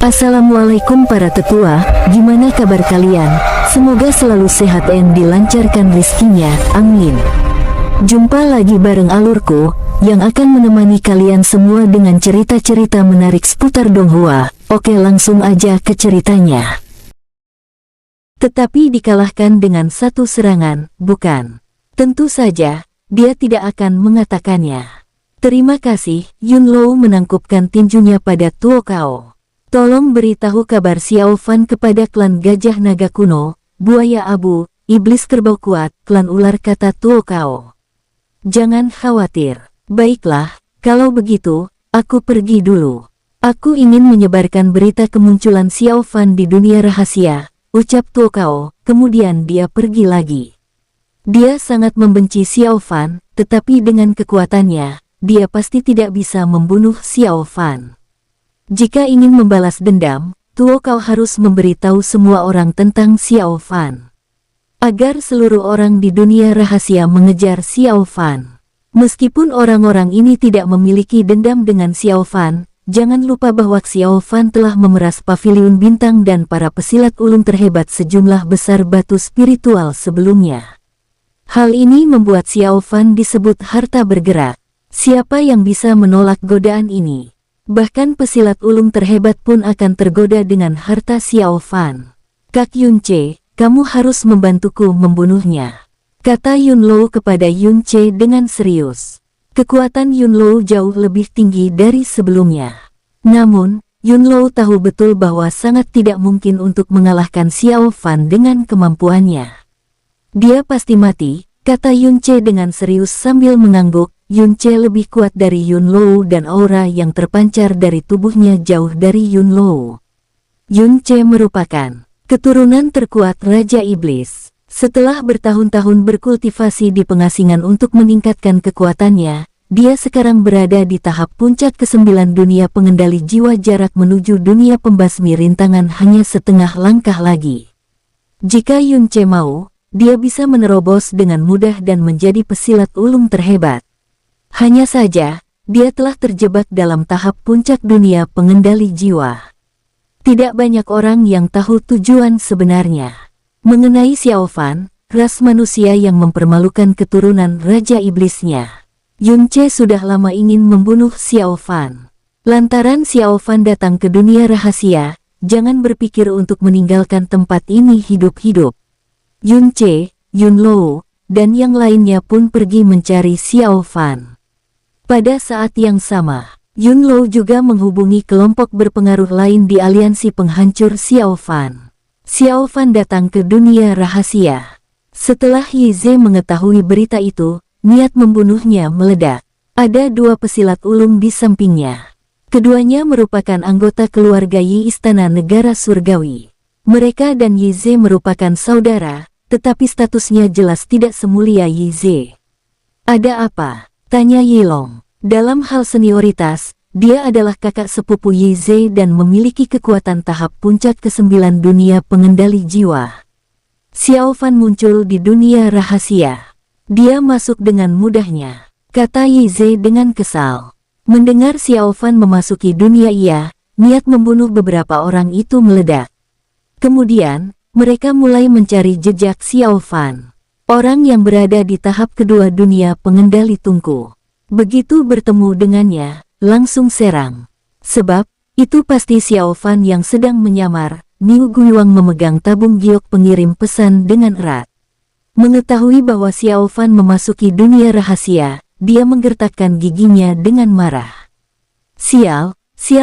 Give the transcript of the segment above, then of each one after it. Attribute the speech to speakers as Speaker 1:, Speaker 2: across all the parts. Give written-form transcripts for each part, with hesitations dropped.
Speaker 1: Assalamualaikum para tetua, gimana kabar kalian? Semoga selalu sehat dan dilancarkan rezekinya, amin. Jumpa lagi bareng alurku, yang akan menemani kalian semua dengan cerita-cerita menarik seputar Donghua. Oke, langsung aja ke ceritanya. Tetapi dikalahkan dengan satu serangan, bukan? Tentu saja, dia tidak akan mengatakannya. Terima kasih, Yunlou menangkupkan tinjunya pada Tuo Cao. Tolong beritahu kabar Xiao Fan kepada klan Gajah Naga Kuno, Buaya Abu, Iblis Kerbau Kuat, klan Ular, kata Tuo Cao. Jangan khawatir. Baiklah, kalau begitu, aku pergi dulu. Aku ingin menyebarkan berita kemunculan Xiao Fan di dunia rahasia, ucap Tuo Cao, kemudian dia pergi lagi. Dia sangat membenci Xiao Fan, tetapi dengan kekuatannya, dia pasti tidak bisa membunuh Xiao Fan. Jika ingin membalas dendam, Tuo Cao harus memberitahu semua orang tentang Xiao Fan. Agar seluruh orang di dunia rahasia mengejar Xiao Fan. Meskipun orang-orang ini tidak memiliki dendam dengan Xiao Fan, jangan lupa bahwa Xiao Fan telah memeras paviliun bintang dan para pesilat ulung terhebat sejumlah besar batu spiritual sebelumnya. Hal ini membuat Xiao Fan disebut harta bergerak. Siapa yang bisa menolak godaan ini? Bahkan pesilat ulung terhebat pun akan tergoda dengan harta Xiao Fan. Kak Yunce, kamu harus membantuku membunuhnya, kata Yunlou kepada Yunce dengan serius. Kekuatan Yunlou jauh lebih tinggi dari sebelumnya. Namun, Yunlou tahu betul bahwa sangat tidak mungkin untuk mengalahkan Xiao Fan dengan kemampuannya. Dia pasti mati, kata Yunce dengan serius sambil mengangguk. Yunce lebih kuat dari Yunlou dan aura yang terpancar dari tubuhnya jauh dari Yunlou. Yunce merupakan keturunan terkuat Raja Iblis. Setelah bertahun-tahun berkultivasi di pengasingan untuk meningkatkan kekuatannya, dia sekarang berada di tahap puncak ke-9 dunia pengendali jiwa. Jarak menuju dunia pembasmi rintangan hanya setengah langkah lagi. Jika Yunce mau, dia bisa menerobos dengan mudah dan menjadi pesilat ulung terhebat. Hanya saja, dia telah terjebak dalam tahap puncak dunia pengendali jiwa. Tidak banyak orang yang tahu tujuan sebenarnya mengenai Xiao Fan, ras manusia yang mempermalukan keturunan Raja Iblisnya. Yunce sudah lama ingin membunuh Xiao Fan. Lantaran Xiao Fan datang ke dunia rahasia, jangan berpikir untuk meninggalkan tempat ini hidup-hidup. Yunce, Yunlou, dan yang lainnya pun pergi mencari Xiao Fan. Pada saat yang sama, Yunlou juga menghubungi kelompok berpengaruh lain di aliansi penghancur Xiao Fan. Xiao Fan datang ke dunia rahasia. Setelah Yi Ze mengetahui berita itu, niat membunuhnya meledak. Ada dua pesilat ulung di sampingnya. Keduanya merupakan anggota keluarga Yi Istana Negara Surgawi. Mereka dan Yi Ze merupakan saudara, tetapi statusnya jelas tidak semulia Yi Ze. Ada apa? Tanya Yilong. Dalam hal senioritas, dia adalah kakak sepupu Yi Ze dan memiliki kekuatan tahap puncak ke-9 dunia pengendali jiwa. Xiao Fan muncul di dunia rahasia. Dia masuk dengan mudahnya, kata Yi Ze dengan kesal. Mendengar Xiao Fan memasuki dunia niat membunuh beberapa orang itu meledak. Kemudian, mereka mulai mencari jejak Xiao Fan. Orang yang berada di tahap kedua dunia pengendali tungku. Begitu bertemu dengannya, langsung serang. Sebab, itu pasti Xiao Fan yang sedang menyamar. Niu Guiyuang memegang tabung giok pengirim pesan dengan erat. Mengetahui bahwa Xiao Fan memasuki dunia rahasia, dia menggertakkan giginya dengan marah. Sial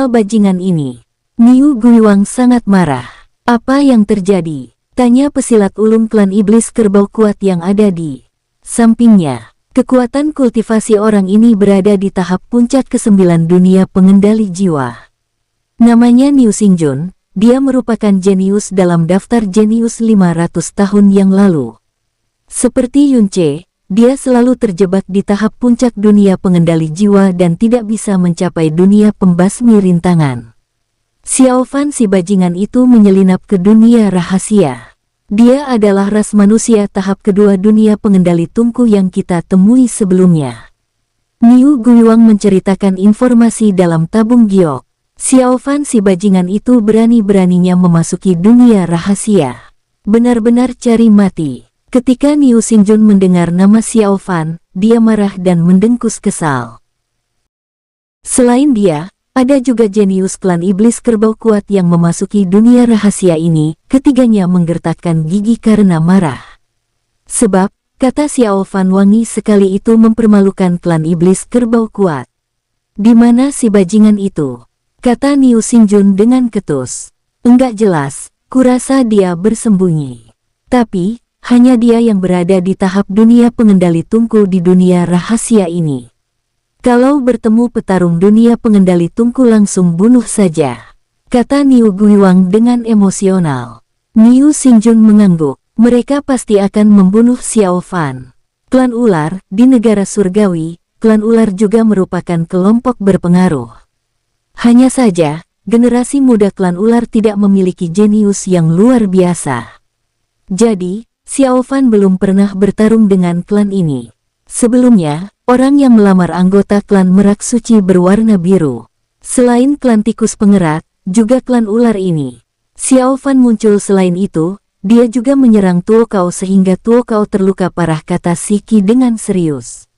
Speaker 1: bajingan ini. Niu Guiyuang sangat marah. Apa yang terjadi? Tanya pesilat ulung klan Iblis Kerbau Kuat yang ada di sampingnya. Kekuatan kultivasi orang ini berada di tahap puncak ke-9 dunia pengendali jiwa. Namanya Niu Xingjun, dia merupakan jenius dalam daftar jenius 500 tahun yang lalu. Seperti Yunce, dia selalu terjebak di tahap puncak dunia pengendali jiwa dan tidak bisa mencapai dunia pembasmi rintangan. Xiao Fan si bajingan itu menyelinap ke dunia rahasia. Dia adalah ras manusia tahap kedua dunia pengendali tungku yang kita temui sebelumnya. Niu Guiyuang menceritakan informasi dalam tabung giok. Xiao Fan si bajingan itu berani-beraninya memasuki dunia rahasia. Benar-benar cari mati. Ketika Niu Xingjun mendengar nama Xiao Fan, dia marah dan mendengkus kesal. Selain dia, ada juga jenius klan iblis kerbau kuat yang memasuki dunia rahasia ini. Ketiganya menggertakkan gigi karena marah. Sebab, kata Xiao Fan wangi sekali itu mempermalukan klan iblis kerbau kuat. Di mana si bajingan itu? Kata Niu Xingjun dengan ketus. Enggak jelas, kurasa dia bersembunyi. Tapi, hanya dia yang berada di tahap dunia pengendali tungku di dunia rahasia ini. Kalau bertemu petarung dunia pengendali tungku langsung bunuh saja, kata Niu Guiwang dengan emosional. Niu Xingjun mengangguk, mereka pasti akan membunuh Xiao Fan. Klan ular, di negara surgawi, klan ular juga merupakan kelompok berpengaruh. Hanya saja, generasi muda klan ular tidak memiliki jenius yang luar biasa. Jadi, Xiao Fan belum pernah bertarung dengan klan ini. Sebelumnya, orang yang melamar anggota klan Merak Suci berwarna biru. Selain klan tikus pengerat, juga klan ular ini. Xiao Fan muncul selain itu, dia juga menyerang Tuo Kao sehingga Tuo Kao terluka parah, kata Siki dengan serius.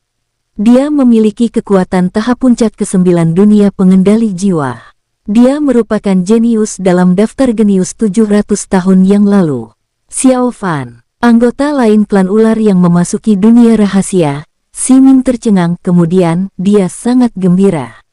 Speaker 1: Dia memiliki kekuatan tahap puncak ke-9 dunia pengendali jiwa. Dia merupakan jenius dalam daftar genius 700 tahun yang lalu. Xiao Fan, anggota lain klan ular yang memasuki dunia rahasia. Si Ming tercengang, kemudian dia sangat gembira.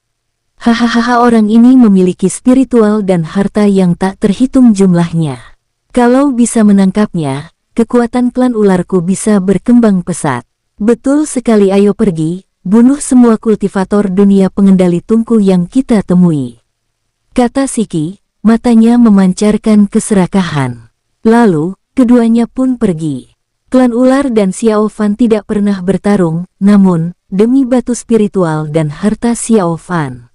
Speaker 1: Hahaha, orang ini memiliki spiritual dan harta yang tak terhitung jumlahnya. Kalau bisa menangkapnya, kekuatan klan ularku bisa berkembang pesat. Betul sekali, ayo pergi, bunuh semua kultivator dunia pengendali tungku yang kita temui. Kata Siki, matanya memancarkan keserakahan. Lalu, keduanya pun pergi. Klan ular dan Xiao Fan tidak pernah bertarung, namun, demi batu spiritual dan harta Xiao Fan,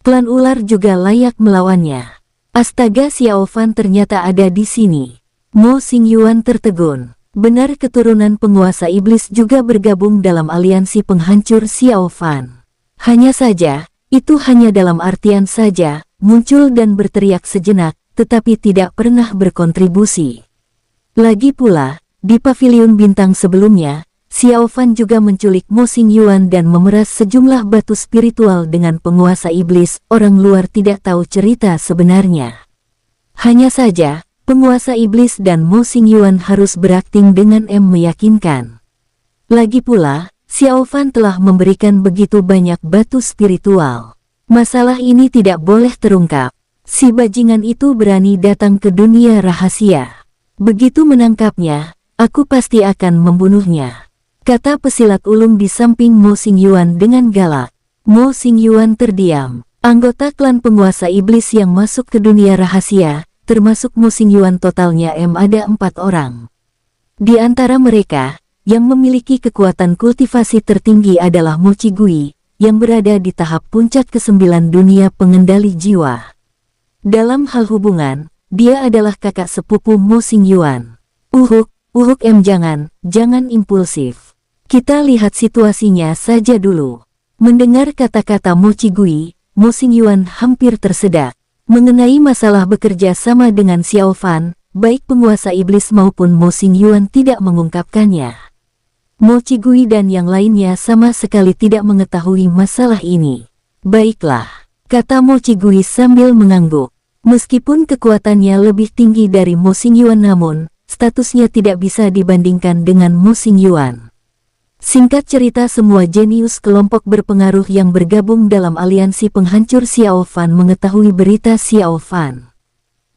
Speaker 1: klan ular juga layak melawannya. Astaga, Xiao Fan ternyata ada di sini. Mo Xingyuan tertegun. Benar, keturunan penguasa iblis juga bergabung dalam aliansi penghancur Xiao Fan. Hanya saja, itu hanya dalam artian saja, muncul dan berteriak sejenak, tetapi tidak pernah berkontribusi. Lagi pula, di pavilion bintang sebelumnya, Xiao Fan juga menculik Mo Xingyuan dan memeras sejumlah batu spiritual dengan penguasa iblis. Orang luar tidak tahu cerita sebenarnya. Hanya saja, penguasa iblis dan Mo Xingyuan harus berakting dengan meyakinkan. Lagi pula, Xiao Fan telah memberikan begitu banyak batu spiritual. Masalah ini tidak boleh terungkap. Si bajingan itu berani datang ke dunia rahasia. Begitu menangkapnya, aku pasti akan membunuhnya, kata pesilat ulung di samping Mo Xingyuan dengan galak. Mo Xingyuan terdiam. Anggota klan penguasa iblis yang masuk ke dunia rahasia, termasuk Mo Xingyuan, totalnya ada 4 orang. Di antara mereka, yang memiliki kekuatan kultivasi tertinggi adalah Mo Qigui, yang berada di tahap puncak ke-9 dunia pengendali jiwa. Dalam hal hubungan, dia adalah kakak sepupu Mo Xingyuan. Jangan impulsif. Kita lihat situasinya saja dulu. Mendengar kata-kata Mo Qigui, Mo Xingyuan hampir tersedak. Mengenai masalah bekerja sama dengan Xiao Fan, baik penguasa iblis maupun Mo Xingyuan tidak mengungkapkannya. Mo Qigui dan yang lainnya sama sekali tidak mengetahui masalah ini. Baiklah, kata Mo Qigui sambil mengangguk. Meskipun kekuatannya lebih tinggi dari Mo Xingyuan, namun statusnya tidak bisa dibandingkan dengan Mo Xingyuan. Singkat cerita, semua jenius kelompok berpengaruh yang bergabung dalam aliansi penghancur Xiao Fan mengetahui berita Xiao Fan.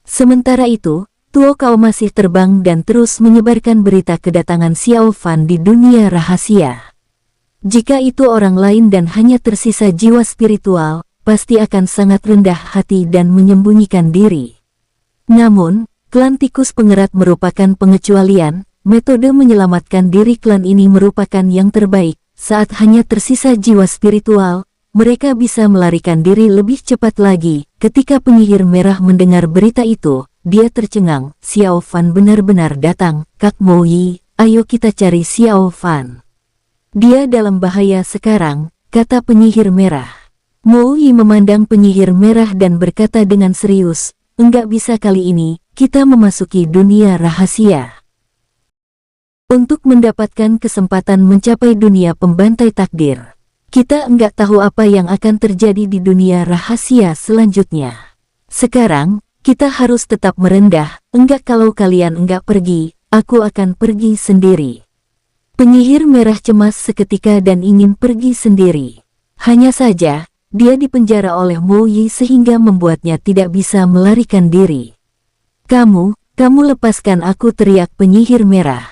Speaker 1: Sementara itu, Tuo Kao masih terbang dan terus menyebarkan berita kedatangan Xiao Fan di dunia rahasia. Jika itu orang lain dan hanya tersisa jiwa spiritual, pasti akan sangat rendah hati dan menyembunyikan diri. Namun, klan tikus pengerat merupakan pengecualian. Metode menyelamatkan diri klan ini merupakan yang terbaik. Saat hanya tersisa jiwa spiritual, mereka bisa melarikan diri lebih cepat lagi. Ketika penyihir merah mendengar berita itu, dia tercengang. Xiao Fan benar-benar datang. Kak Mo Yi, ayo kita cari Xiao Fan. Dia dalam bahaya sekarang, kata penyihir merah. Mo Yi memandang penyihir merah dan berkata dengan serius, enggak bisa kali ini, kita memasuki dunia rahasia. Untuk mendapatkan kesempatan mencapai dunia pembantai takdir. Kita enggak tahu apa yang akan terjadi di dunia rahasia selanjutnya. Sekarang, kita harus tetap merendah, enggak kalau kalian enggak pergi, aku akan pergi sendiri. Penyihir merah cemas seketika dan ingin pergi sendiri. Hanya saja, dia dipenjara oleh Mo Yi sehingga membuatnya tidak bisa melarikan diri. Kamu lepaskan aku, teriak penyihir merah.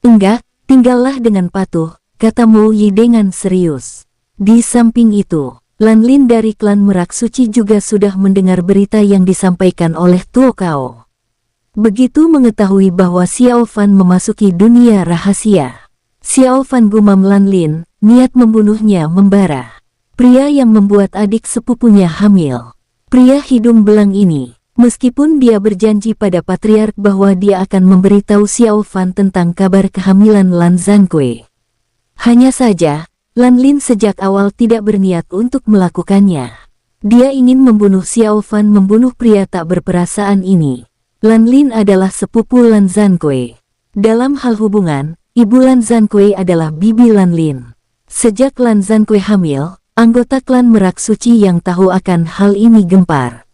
Speaker 1: Enggak, tinggallah dengan patuh, kata Mo Yi dengan serius. Di samping itu, Lan Lin dari klan Merak Suci juga sudah mendengar berita yang disampaikan oleh Tuo Kao. Begitu mengetahui bahwa Xiao Fan memasuki dunia rahasia, Xiao Fan gumam Lan Lin, niat membunuhnya membara. Pria yang membuat adik sepupunya hamil. Pria hidung belang ini, meskipun dia berjanji pada patriark bahwa dia akan memberitahu Xiao Fan tentang kabar kehamilan Lan Zhankui. Hanya saja, Lan Lin sejak awal tidak berniat untuk melakukannya. Dia ingin membunuh Xiao Fan, membunuh pria tak berperasaan ini. Lan Lin adalah sepupu Lan Zhankui. Dalam hal hubungan, ibu Lan Zhankui adalah bibi Lan Lin. Sejak Lan Zhankui hamil, anggota klan Merak Suci yang tahu akan hal ini gempar.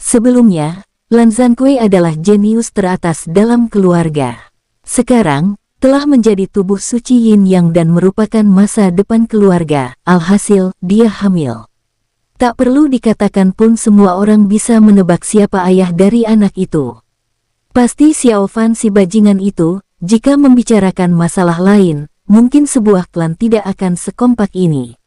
Speaker 1: Sebelumnya, Lan Zhankui adalah jenius teratas dalam keluarga. Sekarang, telah menjadi tubuh suci Yin Yang dan merupakan masa depan keluarga, alhasil, dia hamil. Tak perlu dikatakan pun semua orang bisa menebak siapa ayah dari anak itu. Pasti Xiao Fan si bajingan itu, jika membicarakan masalah lain, mungkin sebuah klan tidak akan sekompak ini.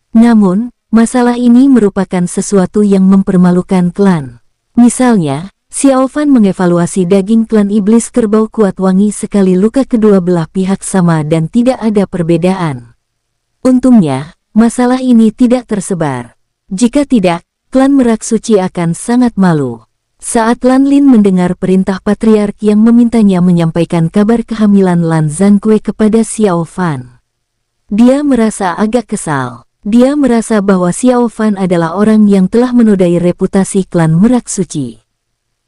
Speaker 1: Namun, masalah ini merupakan sesuatu yang mempermalukan klan. Misalnya, Xiao Fan mengevaluasi daging klan iblis kerbau kuat wangi sekali luka kedua belah pihak sama dan tidak ada perbedaan. Untungnya, masalah ini tidak tersebar. Jika tidak, klan Merak Suci akan sangat malu. Saat Lan Lin mendengar perintah patriark yang memintanya menyampaikan kabar kehamilan Lan Zhankui kepada Xiao Fan, dia merasa agak kesal. Dia merasa bahwa Xiao Fan adalah orang yang telah menodai reputasi klan Merak Suci.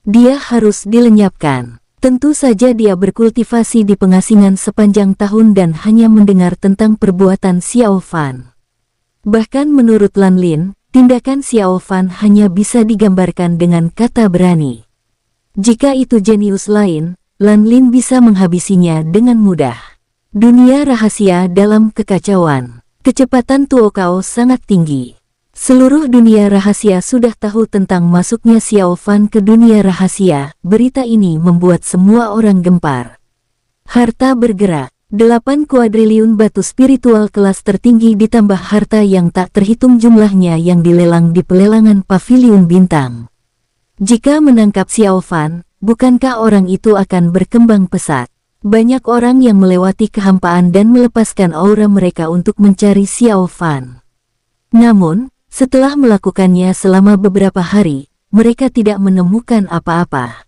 Speaker 1: Dia harus dilenyapkan. Tentu saja dia berkultivasi di pengasingan sepanjang tahun dan hanya mendengar tentang perbuatan Xiao Fan. Bahkan menurut Lan Lin, tindakan Xiao Fan hanya bisa digambarkan dengan kata berani. Jika itu jenius lain, Lan Lin bisa menghabisinya dengan mudah. Dunia rahasia dalam kekacauan. Kecepatan Tuo Kao sangat tinggi. Seluruh dunia rahasia sudah tahu tentang masuknya Xiao Fan ke dunia rahasia. Berita ini membuat semua orang gempar. Harta bergerak. 8 kuadriliun batu spiritual kelas tertinggi ditambah harta yang tak terhitung jumlahnya yang dilelang di pelelangan paviliun bintang. Jika menangkap Xiao Fan, bukankah orang itu akan berkembang pesat? Banyak orang yang melewati kehampaan dan melepaskan aura mereka untuk mencari Xiao Fan. Namun, setelah melakukannya selama beberapa hari, mereka tidak menemukan apa-apa.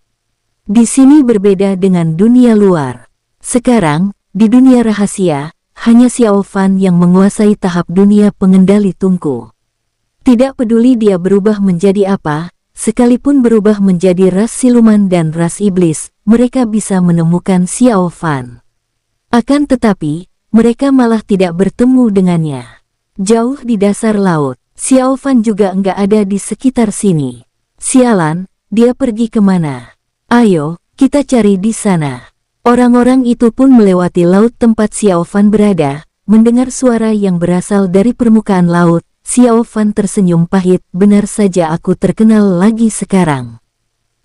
Speaker 1: Di sini berbeda dengan dunia luar. Sekarang, di dunia rahasia, hanya Xiao Fan yang menguasai tahap dunia pengendali tungku. Tidak peduli dia berubah menjadi apa, sekalipun berubah menjadi ras siluman dan ras iblis, mereka bisa menemukan Xiao Fan. Akan tetapi, mereka malah tidak bertemu dengannya. Jauh di dasar laut, Xiao Fan juga enggak ada di sekitar sini. Sialan, dia pergi kemana? Ayo, kita cari di sana. Orang-orang itu pun melewati laut tempat Xiao Fan berada, mendengar suara yang berasal dari permukaan laut. Xiao Fan tersenyum pahit, benar saja aku terkenal lagi sekarang.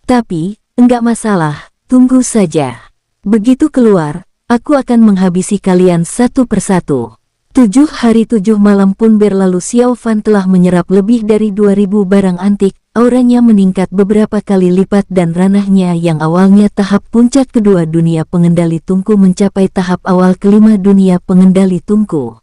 Speaker 1: Tapi, enggak masalah, tunggu saja. Begitu keluar, aku akan menghabisi kalian satu persatu. 7 hari 7 malam pun berlalu. Xiao Fan telah menyerap lebih dari 2000 barang antik, auranya meningkat beberapa kali lipat dan ranahnya yang awalnya tahap puncak kedua dunia pengendali tungku mencapai tahap awal kelima dunia pengendali tungku.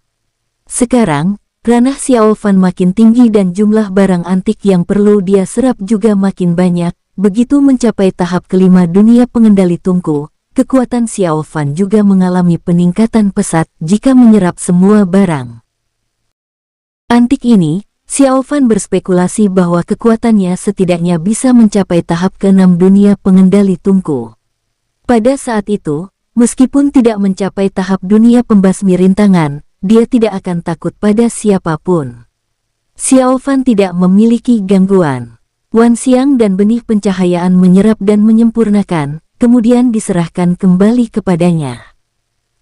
Speaker 1: Sekarang, ranah Xiao Fan makin tinggi dan jumlah barang antik yang perlu dia serap juga makin banyak. Begitu mencapai tahap kelima dunia pengendali tungku, kekuatan Xiao Fan juga mengalami peningkatan pesat jika menyerap semua barang antik ini. Xiao Fan berspekulasi bahwa kekuatannya setidaknya bisa mencapai tahap ke-6 dunia pengendali tungku. Pada saat itu, meskipun tidak mencapai tahap dunia pembasmi rintangan, dia tidak akan takut pada siapapun. Xiao Fan tidak memiliki gangguan. Wan Xiang dan benih pencahayaan menyerap dan menyempurnakan, kemudian diserahkan kembali kepadanya.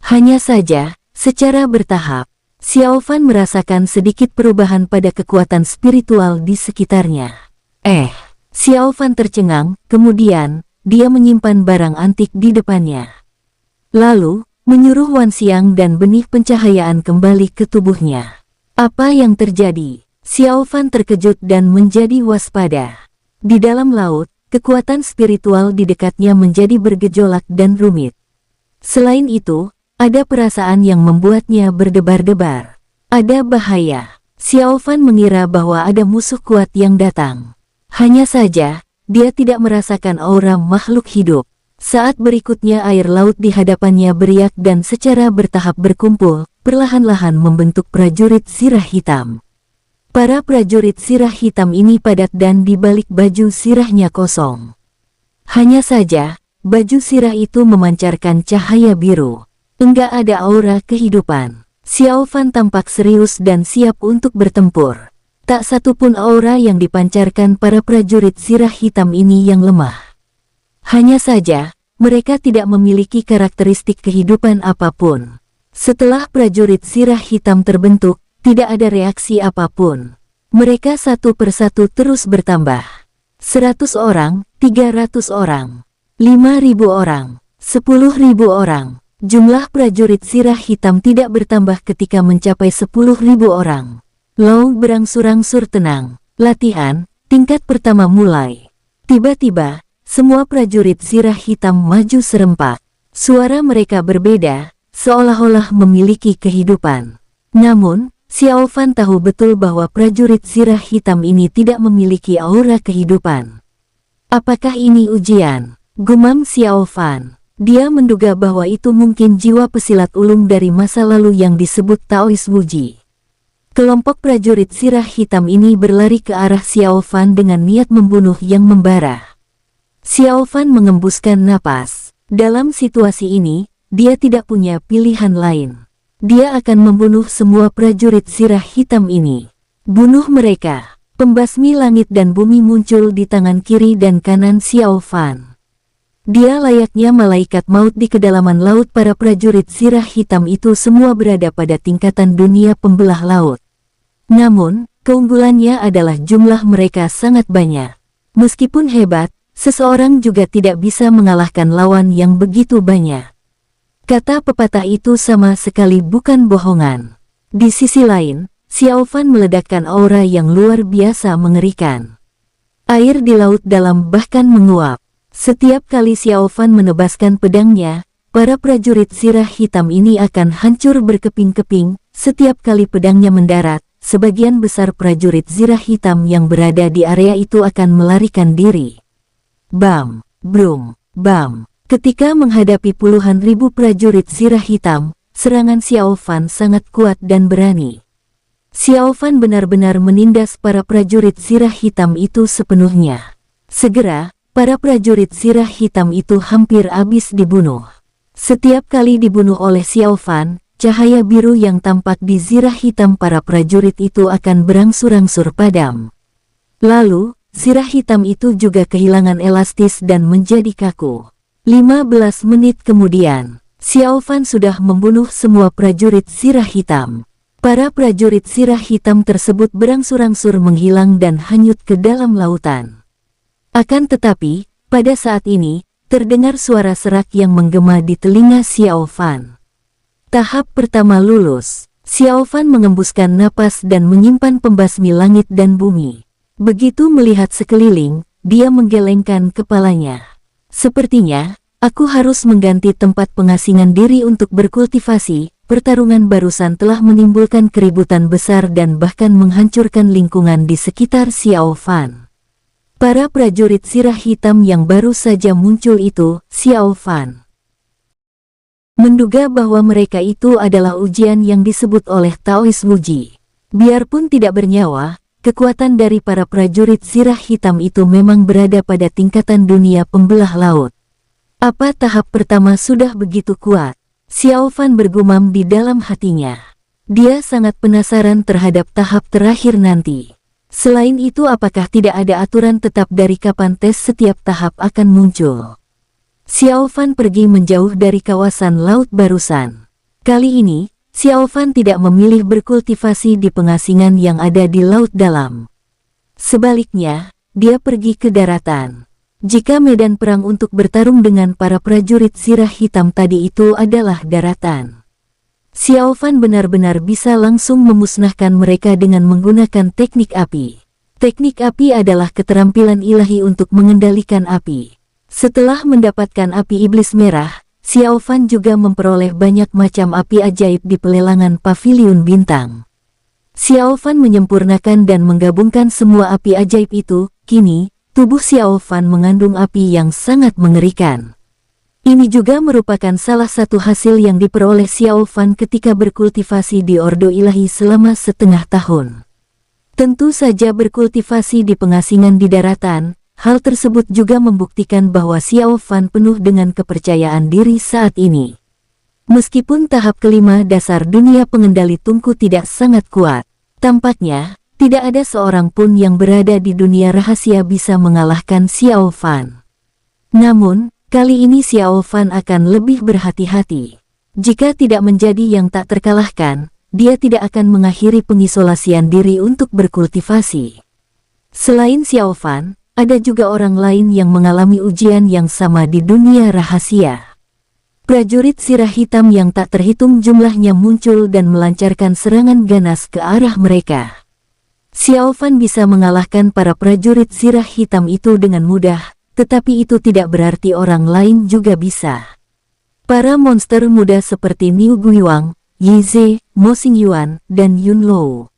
Speaker 1: Hanya saja, secara bertahap, Xiao Fan merasakan sedikit perubahan pada kekuatan spiritual di sekitarnya. Xiao Fan tercengang, kemudian, dia menyimpan barang antik di depannya. Lalu, menyuruh Wan Xiang dan benih pencahayaan kembali ke tubuhnya. Apa yang terjadi? Xiao Fan terkejut dan menjadi waspada. Di dalam laut, kekuatan spiritual di dekatnya menjadi bergejolak dan rumit. Selain itu, ada perasaan yang membuatnya berdebar-debar. Ada bahaya. Xiao Fan mengira bahwa ada musuh kuat yang datang. Hanya saja, dia tidak merasakan aura makhluk hidup. Saat berikutnya air laut di hadapannya beriak dan secara bertahap berkumpul, perlahan-lahan membentuk prajurit sirah hitam. Para prajurit sirah hitam ini padat dan di balik baju sirahnya kosong. Hanya saja, baju sirah itu memancarkan cahaya biru. Enggak ada aura kehidupan. Xiao Fan tampak serius dan siap untuk bertempur. Tak satupun aura yang dipancarkan para prajurit sirah hitam ini yang lemah. Hanya saja, mereka tidak memiliki karakteristik kehidupan apapun. Setelah prajurit sirah hitam terbentuk, tidak ada reaksi apapun. Mereka satu persatu terus bertambah. 100 orang, 300 orang, 5.000 orang, 10.000 orang. Jumlah prajurit sirah hitam tidak bertambah ketika mencapai 10.000 orang. Laut berangsur-angsur tenang. Latihan, tingkat pertama mulai. Tiba-tiba, semua prajurit sirah hitam maju serempak. Suara mereka berbeda, seolah-olah memiliki kehidupan. Namun, Xiao Fan tahu betul bahwa prajurit sirah hitam ini tidak memiliki aura kehidupan. Apakah ini ujian? Gumam Xiao Fan. Dia menduga bahwa itu mungkin jiwa pesilat ulung dari masa lalu yang disebut Taoist Wuji. Kelompok prajurit sirah hitam ini berlari ke arah Xiao Fan dengan niat membunuh yang membara. Xiao Fan mengembuskan napas. Dalam situasi ini, dia tidak punya pilihan lain. Dia akan membunuh semua prajurit sirah hitam ini. Bunuh mereka. Pembasmi langit dan bumi muncul di tangan kiri dan kanan Xiao Fan. Dia layaknya malaikat maut di kedalaman laut. Para prajurit sirah hitam itu semua berada pada tingkatan dunia pembelah laut. Namun, keunggulannya adalah jumlah mereka sangat banyak. Meskipun hebat, seseorang juga tidak bisa mengalahkan lawan yang begitu banyak. Kata pepatah itu sama sekali bukan bohongan. Di sisi lain, Xiao Fan meledakkan aura yang luar biasa mengerikan. Air di laut dalam bahkan menguap. Setiap kali Xiao Fan menebaskan pedangnya, para prajurit sirah hitam ini akan hancur berkeping-keping. Setiap kali pedangnya mendarat, sebagian besar prajurit sirah hitam yang berada di area itu akan melarikan diri. Bam, brum, bam. Ketika menghadapi puluhan ribu prajurit sirah hitam, serangan Xiao Fan sangat kuat dan berani. Xiao Fan benar-benar menindas para prajurit sirah hitam itu sepenuhnya. Segera, para prajurit sirah hitam itu hampir habis dibunuh. Setiap kali dibunuh oleh Xiao Fan, cahaya biru yang tampak di sirah hitam para prajurit itu akan berangsur-angsur padam. Lalu, sirah hitam itu juga kehilangan elastis dan menjadi kaku. 15 menit kemudian, Xiao Fan sudah membunuh semua prajurit sirah hitam. Para prajurit sirah hitam tersebut berangsur-angsur menghilang dan hanyut ke dalam lautan. Akan tetapi, pada saat ini, terdengar suara serak yang menggema di telinga Xiao Fan. Tahap pertama lulus. Xiao Fan mengembuskan napas dan menyimpan pembasmi langit dan bumi. Begitu melihat sekeliling, dia menggelengkan kepalanya. Sepertinya, aku harus mengganti tempat pengasingan diri untuk berkultivasi. Pertarungan barusan telah menimbulkan keributan besar dan bahkan menghancurkan lingkungan di sekitar Xiao Fan. Para prajurit sirah hitam yang baru saja muncul itu, Xiao Fan menduga bahwa mereka itu adalah ujian yang disebut oleh Taoist Wuji. Biarpun tidak bernyawa, kekuatan dari para prajurit zirah hitam itu memang berada pada tingkatan dunia pembelah laut. Apa tahap pertama sudah begitu kuat? Xiao Fan bergumam di dalam hatinya. Dia sangat penasaran terhadap tahap terakhir nanti. Selain itu, apakah tidak ada aturan tetap dari kapan tes setiap tahap akan muncul? Xiao Fan pergi menjauh dari kawasan laut barusan. Kali ini, Xiao Fan tidak memilih berkultivasi di pengasingan yang ada di laut dalam. Sebaliknya, dia pergi ke daratan. Jika medan perang untuk bertarung dengan para prajurit zirah hitam tadi itu adalah daratan, Xiao Fan benar-benar bisa langsung memusnahkan mereka dengan menggunakan teknik api. Teknik api adalah keterampilan ilahi untuk mengendalikan api. Setelah mendapatkan api iblis merah, Xiao Fan juga memperoleh banyak macam api ajaib di pelelangan paviliun bintang. Xiao Fan menyempurnakan dan menggabungkan semua api ajaib itu. Kini, tubuh Xiao Fan mengandung api yang sangat mengerikan. Ini juga merupakan salah satu hasil yang diperoleh Xiao Fan ketika berkultivasi di Ordo Ilahi selama setengah tahun. Tentu saja berkultivasi di pengasingan di daratan, hal tersebut juga membuktikan bahwa Xiao Fan penuh dengan kepercayaan diri saat ini. Meskipun tahap kelima dasar dunia pengendali tungku tidak sangat kuat, tampaknya tidak ada seorang pun yang berada di dunia rahasia bisa mengalahkan Xiao Fan. Namun, kali ini Xiao Fan akan lebih berhati-hati. Jika tidak menjadi yang tak terkalahkan, dia tidak akan mengakhiri pengisolasian diri untuk berkultivasi. Selain Xiao Fan, ada juga orang lain yang mengalami ujian yang sama di dunia rahasia. Prajurit zirah hitam yang tak terhitung jumlahnya muncul dan melancarkan serangan ganas ke arah mereka. Xiao Fan bisa mengalahkan para prajurit zirah hitam itu dengan mudah. Tetapi itu tidak berarti orang lain juga bisa. Para monster muda seperti Niu Guiwang, Yi Ze, Mo Xingyuan, dan Yun Lou.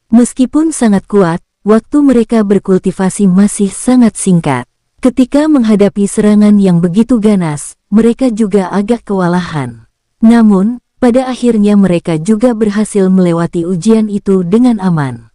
Speaker 1: Meskipun sangat kuat, waktu mereka berkultivasi masih sangat singkat. Ketika menghadapi serangan yang begitu ganas, mereka juga agak kewalahan. Namun, pada akhirnya mereka juga berhasil melewati ujian itu dengan aman.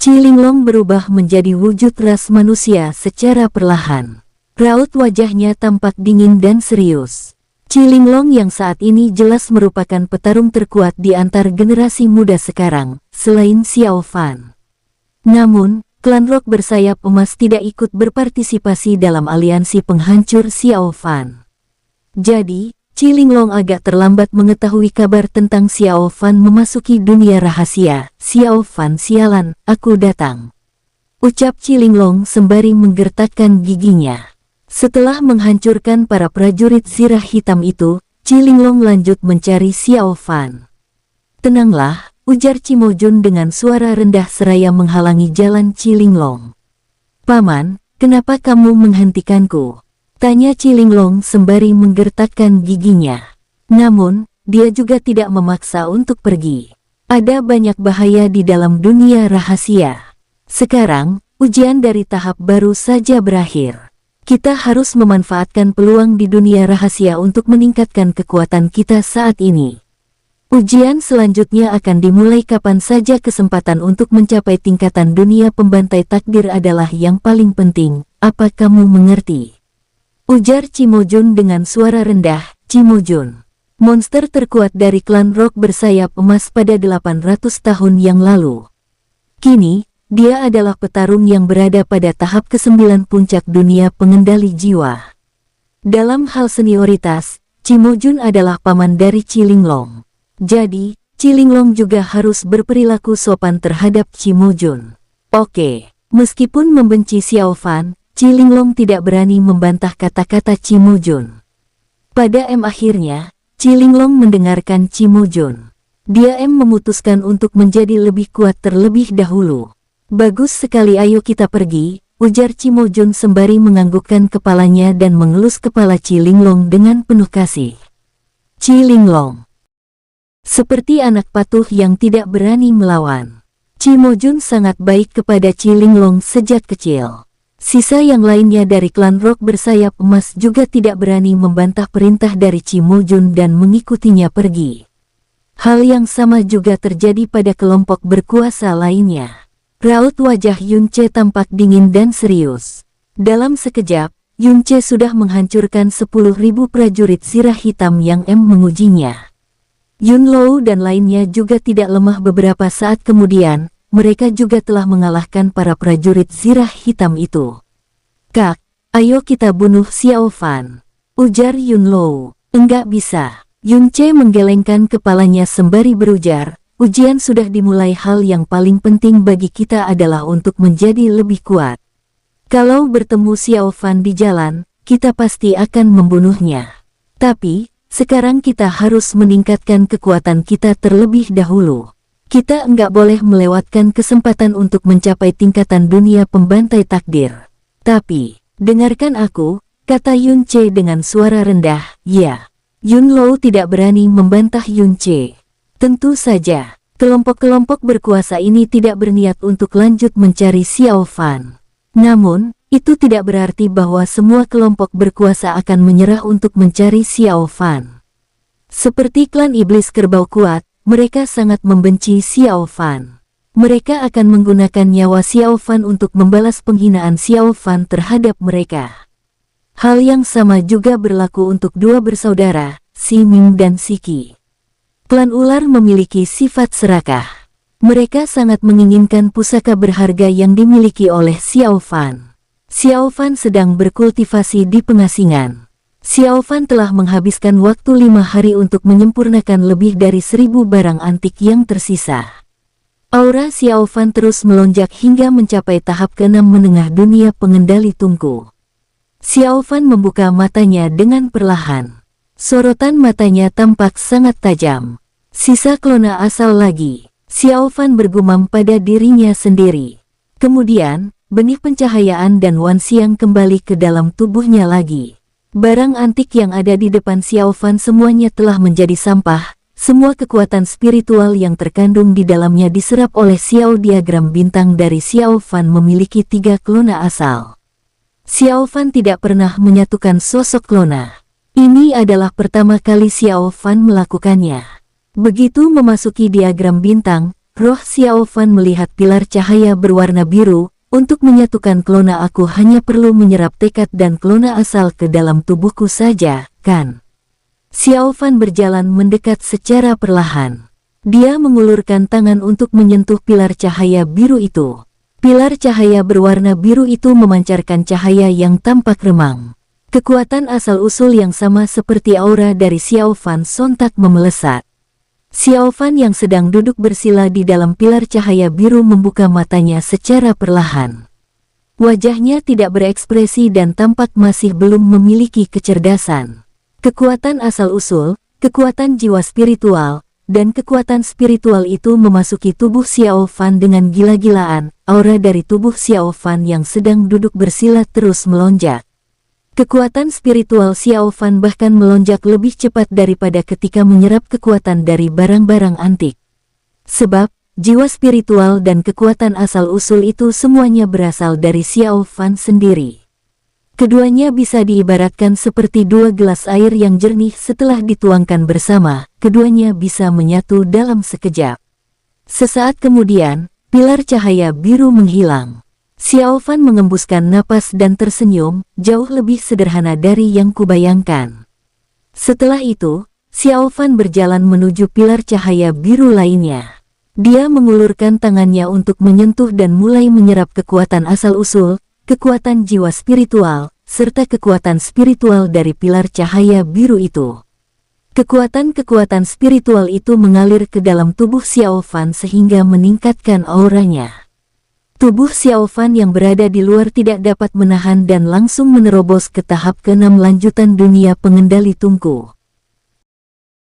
Speaker 1: Qi Linglong berubah menjadi wujud ras manusia secara perlahan. Raut wajahnya tampak dingin dan serius. Qi Linglong yang saat ini jelas merupakan petarung terkuat di antar generasi muda sekarang, selain Xiao Fan. Namun, klan Rock bersayap emas tidak ikut berpartisipasi dalam aliansi penghancur Xiao Fan. Jadi, Qi Linglong agak terlambat mengetahui kabar tentang Xiao Fan memasuki dunia rahasia. Xiao Fan sialan, aku datang, ucap Qi Linglong sembari menggertakkan giginya. Setelah menghancurkan para prajurit zirah hitam itu, Qi Linglong lanjut mencari Xiao Fan. Tenanglah, ujar Qi Mojun dengan suara rendah seraya menghalangi jalan Qi Linglong. Paman, kenapa kamu menghentikanku? Tanya Qi Linglong sembari menggertakkan giginya. Namun, dia juga tidak memaksa untuk pergi. Ada banyak bahaya di dalam dunia rahasia. Sekarang, ujian dari tahap baru saja berakhir. Kita harus memanfaatkan peluang di dunia rahasia untuk meningkatkan kekuatan kita saat ini. Ujian selanjutnya akan dimulai kapan saja. Kesempatan untuk mencapai tingkatan dunia pembantai takdir adalah yang paling penting. Apa kamu mengerti? Ujar Qi Mojun dengan suara rendah. Qi Mojun, monster terkuat dari klan Rock bersayap emas pada 800 tahun yang lalu. Kini, dia adalah petarung yang berada pada tahap ke-9 puncak dunia pengendali jiwa. Dalam hal senioritas, Qi Mojun adalah paman dari Qi Linglong. Jadi, Qi Linglong juga harus berperilaku sopan terhadap Qi Mojun. Oke, meskipun membenci Xiao Fan, Qi Linglong tidak berani membantah kata-kata Qi Mojun. Pada akhirnya, Qi Linglong mendengarkan Qi Mojun. Dia memutuskan untuk menjadi lebih kuat terlebih dahulu. Bagus sekali, ayo kita pergi, ujar Qi Mojun sembari menganggukkan kepalanya dan mengelus kepala Qi Linglong dengan penuh kasih. Qi Linglong seperti anak patuh yang tidak berani melawan. Qi Mojun sangat baik kepada Qi Linglong sejak kecil. Sisa yang lainnya dari klan Rock bersayap emas juga tidak berani membantah perintah dari Qi Mojun dan mengikutinya pergi. Hal yang sama juga terjadi pada kelompok berkuasa lainnya. Raut wajah Yunce tampak dingin dan serius. Dalam sekejap, Yunce sudah menghancurkan 10.000 prajurit zirah hitam yang mengujinya. Yunlou dan lainnya juga tidak lemah. Beberapa saat kemudian, mereka juga telah mengalahkan para prajurit zirah hitam itu. "Kak, ayo kita bunuh Xiao Fan," ujar Yunlou. "Enggak bisa." Yunce menggelengkan kepalanya sembari berujar, "Ujian sudah dimulai. Hal yang paling penting bagi kita adalah untuk menjadi lebih kuat. Kalau bertemu Xiao Fan di jalan, kita pasti akan membunuhnya. Tapi, sekarang kita harus meningkatkan kekuatan kita terlebih dahulu. Kita enggak boleh melewatkan kesempatan untuk mencapai tingkatan dunia pembantai takdir." "Tapi, dengarkan aku," kata Yunce dengan suara rendah. "Ya." Yunlou tidak berani membantah Yunce. Tentu saja, kelompok-kelompok berkuasa ini tidak berniat untuk lanjut mencari Xiao Fan. Namun, itu tidak berarti bahwa semua kelompok berkuasa akan menyerah untuk mencari Xiao Fan. Seperti klan iblis kerbau kuat, mereka sangat membenci Xiao Fan. Mereka akan menggunakan nyawa Xiao Fan untuk membalas penghinaan Xiao Fan terhadap mereka. Hal yang sama juga berlaku untuk dua bersaudara, Si Ming dan Si Qi. Klan ular memiliki sifat serakah. Mereka sangat menginginkan pusaka berharga yang dimiliki oleh Xiao Fan. Xiao Fan sedang berkultivasi di pengasingan. Xiao Fan telah menghabiskan waktu 5 hari untuk menyempurnakan lebih dari 1.000 barang antik yang tersisa. Aura Xiao Fan terus melonjak hingga mencapai tahap ke-6 menengah dunia pengendali tungku. Xiao Fan membuka matanya dengan perlahan. Sorotan matanya tampak sangat tajam. "Sisa klona asal lagi," Xiao Fan bergumam pada dirinya sendiri. Kemudian, benih pencahayaan dan Wan Xiang kembali ke dalam tubuhnya lagi. Barang antik yang ada di depan Xiao Fan semuanya telah menjadi sampah. Semua kekuatan spiritual yang terkandung di dalamnya diserap oleh Xiao. Diagram bintang dari Xiao Fan memiliki 3 klona asal. Xiao Fan tidak pernah menyatukan sosok klona. Ini adalah pertama kali Xiao Fan melakukannya. Begitu memasuki diagram bintang, roh Xiao Fan melihat pilar cahaya berwarna biru. "Untuk menyatukan klona aku hanya perlu menyerap tekad dan klona asal ke dalam tubuhku saja, kan?" Xiao Fan berjalan mendekat secara perlahan. Dia mengulurkan tangan untuk menyentuh pilar cahaya biru itu. Pilar cahaya berwarna biru itu memancarkan cahaya yang tampak remang. Kekuatan asal-usul yang sama seperti aura dari Xiao Fan sontak memelesat. Xiao Fan yang sedang duduk bersila di dalam pilar cahaya biru membuka matanya secara perlahan. Wajahnya tidak berekspresi dan tampak masih belum memiliki kecerdasan. Kekuatan asal-usul, kekuatan jiwa spiritual, dan kekuatan spiritual itu memasuki tubuh Xiao Fan dengan gila-gilaan. Aura dari tubuh Xiao Fan yang sedang duduk bersila terus melonjak. Kekuatan spiritual Xiao Fan bahkan melonjak lebih cepat daripada ketika menyerap kekuatan dari barang-barang antik. Sebab, jiwa spiritual dan kekuatan asal-usul itu semuanya berasal dari Xiao Fan sendiri. Keduanya bisa diibaratkan seperti 2 gelas air yang jernih setelah dituangkan bersama, keduanya bisa menyatu dalam sekejap. Sesaat kemudian, pilar cahaya biru menghilang. Xiao Fan mengembuskan napas dan tersenyum, jauh lebih sederhana dari yang kubayangkan. Setelah itu, Xiao Fan berjalan menuju pilar cahaya biru lainnya. Dia mengulurkan tangannya untuk menyentuh dan mulai menyerap kekuatan asal-usul, kekuatan jiwa spiritual, serta kekuatan spiritual dari pilar cahaya biru itu. Kekuatan-kekuatan spiritual itu mengalir ke dalam tubuh Xiao Fan sehingga meningkatkan auranya. Tubuh Xiao Fan yang berada di luar tidak dapat menahan dan langsung menerobos ke tahap ke-6 lanjutan dunia pengendali tungku.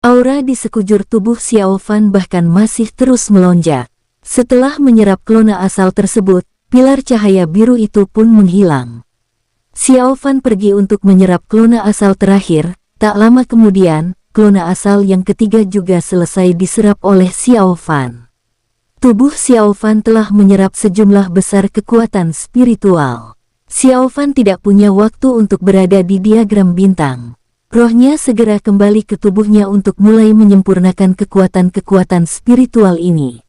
Speaker 1: Aura di sekujur tubuh Xiao Fan bahkan masih terus melonjak. Setelah menyerap klona asal tersebut, pilar cahaya biru itu pun menghilang. Xiao Fan pergi untuk menyerap klona asal terakhir. Tak lama kemudian, klona asal yang ketiga juga selesai diserap oleh Xiao Fan. Tubuh Xiao Fan telah menyerap sejumlah besar kekuatan spiritual. Xiao Fan tidak punya waktu untuk berada di diagram bintang. Rohnya segera kembali ke tubuhnya untuk mulai menyempurnakan kekuatan-kekuatan spiritual ini.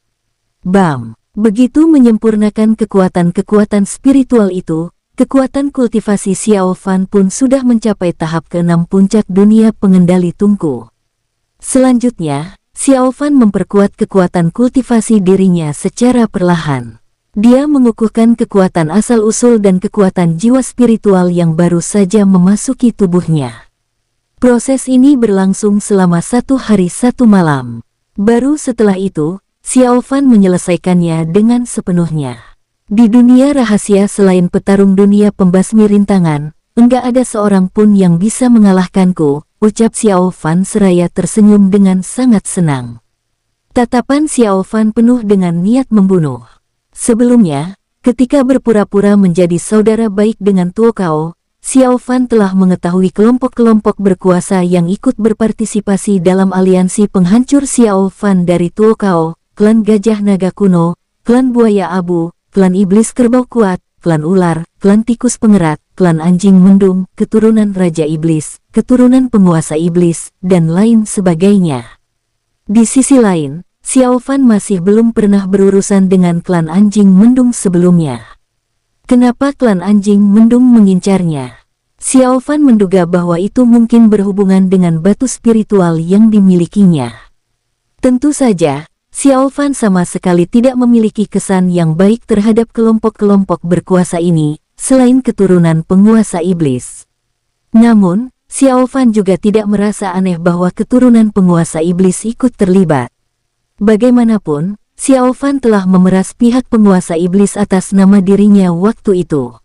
Speaker 1: Bam! Begitu menyempurnakan kekuatan-kekuatan spiritual itu, kekuatan kultivasi Xiao Fan pun sudah mencapai tahap ke-6 puncak dunia pengendali tungku. Selanjutnya, Xiao Fan memperkuat kekuatan kultivasi dirinya secara perlahan. Dia mengukuhkan kekuatan asal-usul dan kekuatan jiwa spiritual yang baru saja memasuki tubuhnya. Proses ini berlangsung selama 1 hari 1 malam. Baru setelah itu, Xiao Fan menyelesaikannya dengan sepenuhnya. Di dunia rahasia selain petarung dunia pembasmi rintangan, enggak ada seorang pun yang bisa mengalahkanku, ucap Xiao Fan seraya tersenyum dengan sangat senang. Tatapan Xiao Fan penuh dengan niat membunuh. Sebelumnya, ketika berpura-pura menjadi saudara baik dengan Tuo Cao, Xiao Fan telah mengetahui kelompok-kelompok berkuasa yang ikut berpartisipasi dalam aliansi penghancur Xiao Fan dari Tuo Cao, klan Gajah Naga Kuno, klan Buaya Abu, klan Iblis Kerbau Kuat, klan Ular, klan Tikus Pengerat, klan Anjing Mendung, keturunan Raja Iblis, keturunan penguasa Iblis, dan lain sebagainya. Di sisi lain, Xiao Fan masih belum pernah berurusan dengan klan Anjing Mendung sebelumnya. Kenapa klan Anjing Mendung mengincarnya? Xiao Fan menduga bahwa itu mungkin berhubungan dengan batu spiritual yang dimilikinya. Tentu saja, Xiao Fan sama sekali tidak memiliki kesan yang baik terhadap kelompok-kelompok berkuasa ini, selain keturunan penguasa iblis. Namun, Xiao Fan juga tidak merasa aneh bahwa keturunan penguasa iblis ikut terlibat. Bagaimanapun, Xiao Fan telah memeras pihak penguasa iblis atas nama dirinya waktu itu.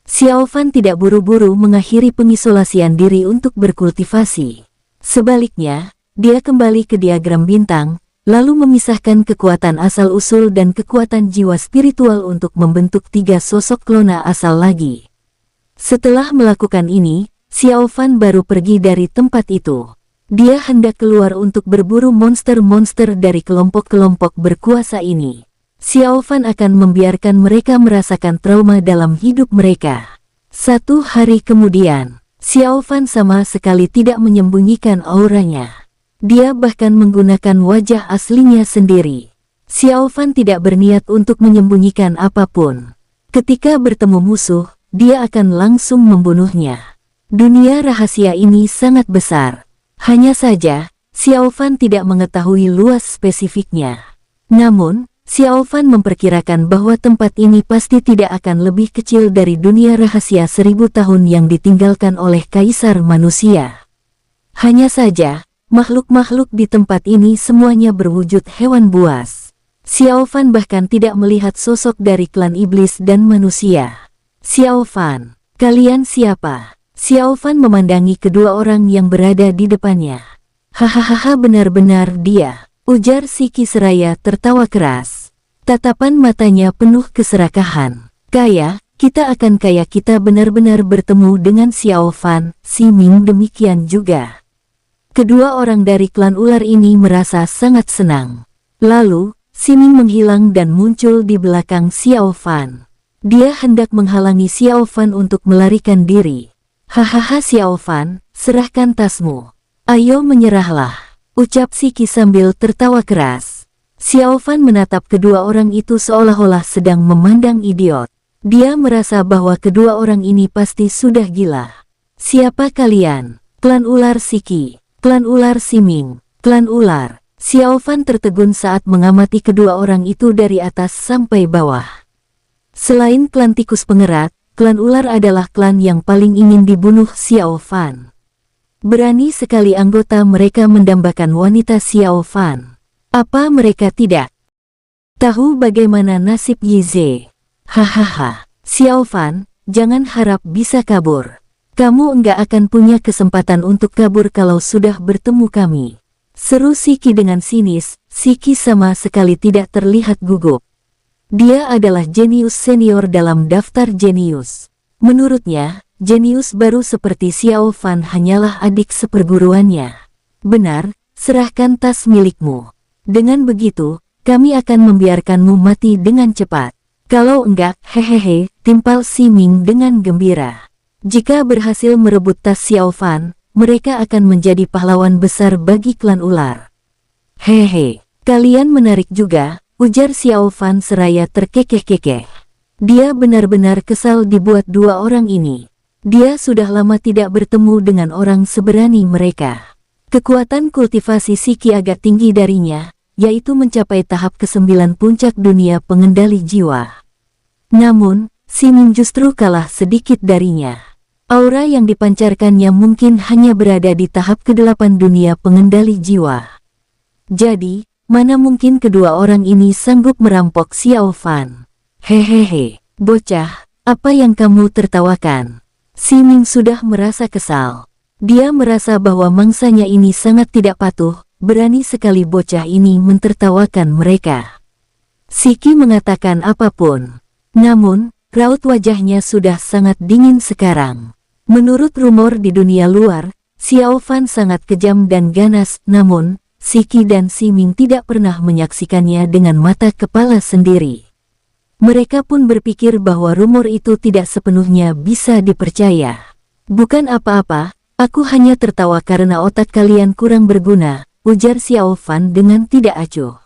Speaker 1: Xiao Fan tidak buru-buru mengakhiri pengisolasian diri untuk berkultivasi. Sebaliknya, dia kembali ke diagram bintang, lalu memisahkan kekuatan asal-usul dan kekuatan jiwa spiritual untuk membentuk 3 sosok klona asal lagi. Setelah melakukan ini, Xiao Fan baru pergi dari tempat itu. Dia hendak keluar untuk berburu monster-monster dari kelompok-kelompok berkuasa ini. Xiao Fan akan membiarkan mereka merasakan trauma dalam hidup mereka. 1 hari kemudian, Xiao Fan sama sekali tidak menyembunyikan auranya. Dia bahkan menggunakan wajah aslinya sendiri. Xiao Fan tidak berniat untuk menyembunyikan apapun. Ketika bertemu musuh, dia akan langsung membunuhnya. Dunia rahasia ini sangat besar. Hanya saja, Xiao Fan tidak mengetahui luas spesifiknya. Namun, Xiao Fan memperkirakan bahwa tempat ini pasti tidak akan lebih kecil dari dunia rahasia 1000 tahun yang ditinggalkan oleh Kaisar Manusia. Hanya saja, makhluk-makhluk di tempat ini semuanya berwujud hewan buas. Xiao Fan bahkan tidak melihat sosok dari klan iblis dan manusia. Xiao Fan, kalian siapa? Xiao Fan memandangi kedua orang yang berada di depannya. Hahaha, benar-benar dia, ujar Siki seraya tertawa keras. Tatapan matanya penuh keserakahan. Kaya, kita akan kaya kita benar-benar bertemu dengan Xiao Fan, Si Ming demikian juga. Kedua orang dari klan ular ini merasa sangat senang. Lalu, Si Ming menghilang dan muncul di belakang Xiao Fan. Dia hendak menghalangi Xiao Fan untuk melarikan diri. Hahaha, Xiao Fan, serahkan tasmu. Ayo menyerahlah, ucap Siki sambil tertawa keras. Xiao Fan menatap kedua orang itu seolah-olah sedang memandang idiot. Dia merasa bahwa kedua orang ini pasti sudah gila. Siapa kalian? Klan ular Siki, klan ular Si Ming, klan ular. Xiao Fan tertegun saat mengamati kedua orang itu dari atas sampai bawah. Selain klan tikus pengerat, klan ular adalah klan yang paling ingin dibunuh Xiao Fan. Berani sekali anggota mereka mendambakan wanita Xiao Fan. Apa mereka tidak tahu bagaimana nasib Yize? Hahaha, Xiao Fan, jangan harap bisa kabur. Kamu enggak akan punya kesempatan untuk kabur kalau sudah bertemu kami. Seru Siki dengan sinis. Siki sama sekali tidak terlihat gugup. Dia adalah jenius senior dalam daftar jenius. Menurutnya, jenius baru seperti Xiao Fan hanyalah adik seperguruannya. Benar, serahkan tas milikmu. Dengan begitu, kami akan membiarkanmu mati dengan cepat. Kalau enggak, hehehe, timpal Si Ming dengan gembira. Jika berhasil merebut tas Xiao Fan, mereka akan menjadi pahlawan besar bagi klan ular. Hehe, kalian menarik juga. ujar Xiao Fan seraya terkekeh-kekeh. Dia benar-benar kesal dibuat dua orang ini. Dia sudah lama tidak bertemu dengan orang seberani mereka. Kekuatan kultivasi Siki agak tinggi darinya, yaitu mencapai tahap ke-9 puncak dunia pengendali jiwa. Namun, Siming justru kalah sedikit darinya. Aura yang dipancarkannya mungkin hanya berada di tahap ke-8 dunia pengendali jiwa. Jadi, mana mungkin kedua orang ini sanggup merampok Xiao Fan? Hehehe, bocah, apa yang kamu tertawakan? Siming sudah merasa kesal. Dia merasa bahwa mangsanya ini sangat tidak patuh, berani sekali bocah ini mentertawakan mereka. Siki mengatakan apapun. Namun, raut wajahnya sudah sangat dingin sekarang. Menurut rumor di dunia luar, Xiao Fan sangat kejam dan ganas, namun, Siki dan Siming tidak pernah menyaksikannya dengan mata kepala sendiri. Mereka pun berpikir bahwa rumor itu tidak sepenuhnya bisa dipercaya. Bukan apa-apa, aku hanya tertawa karena otak kalian kurang berguna, ujar Xiao Fan dengan tidak acuh.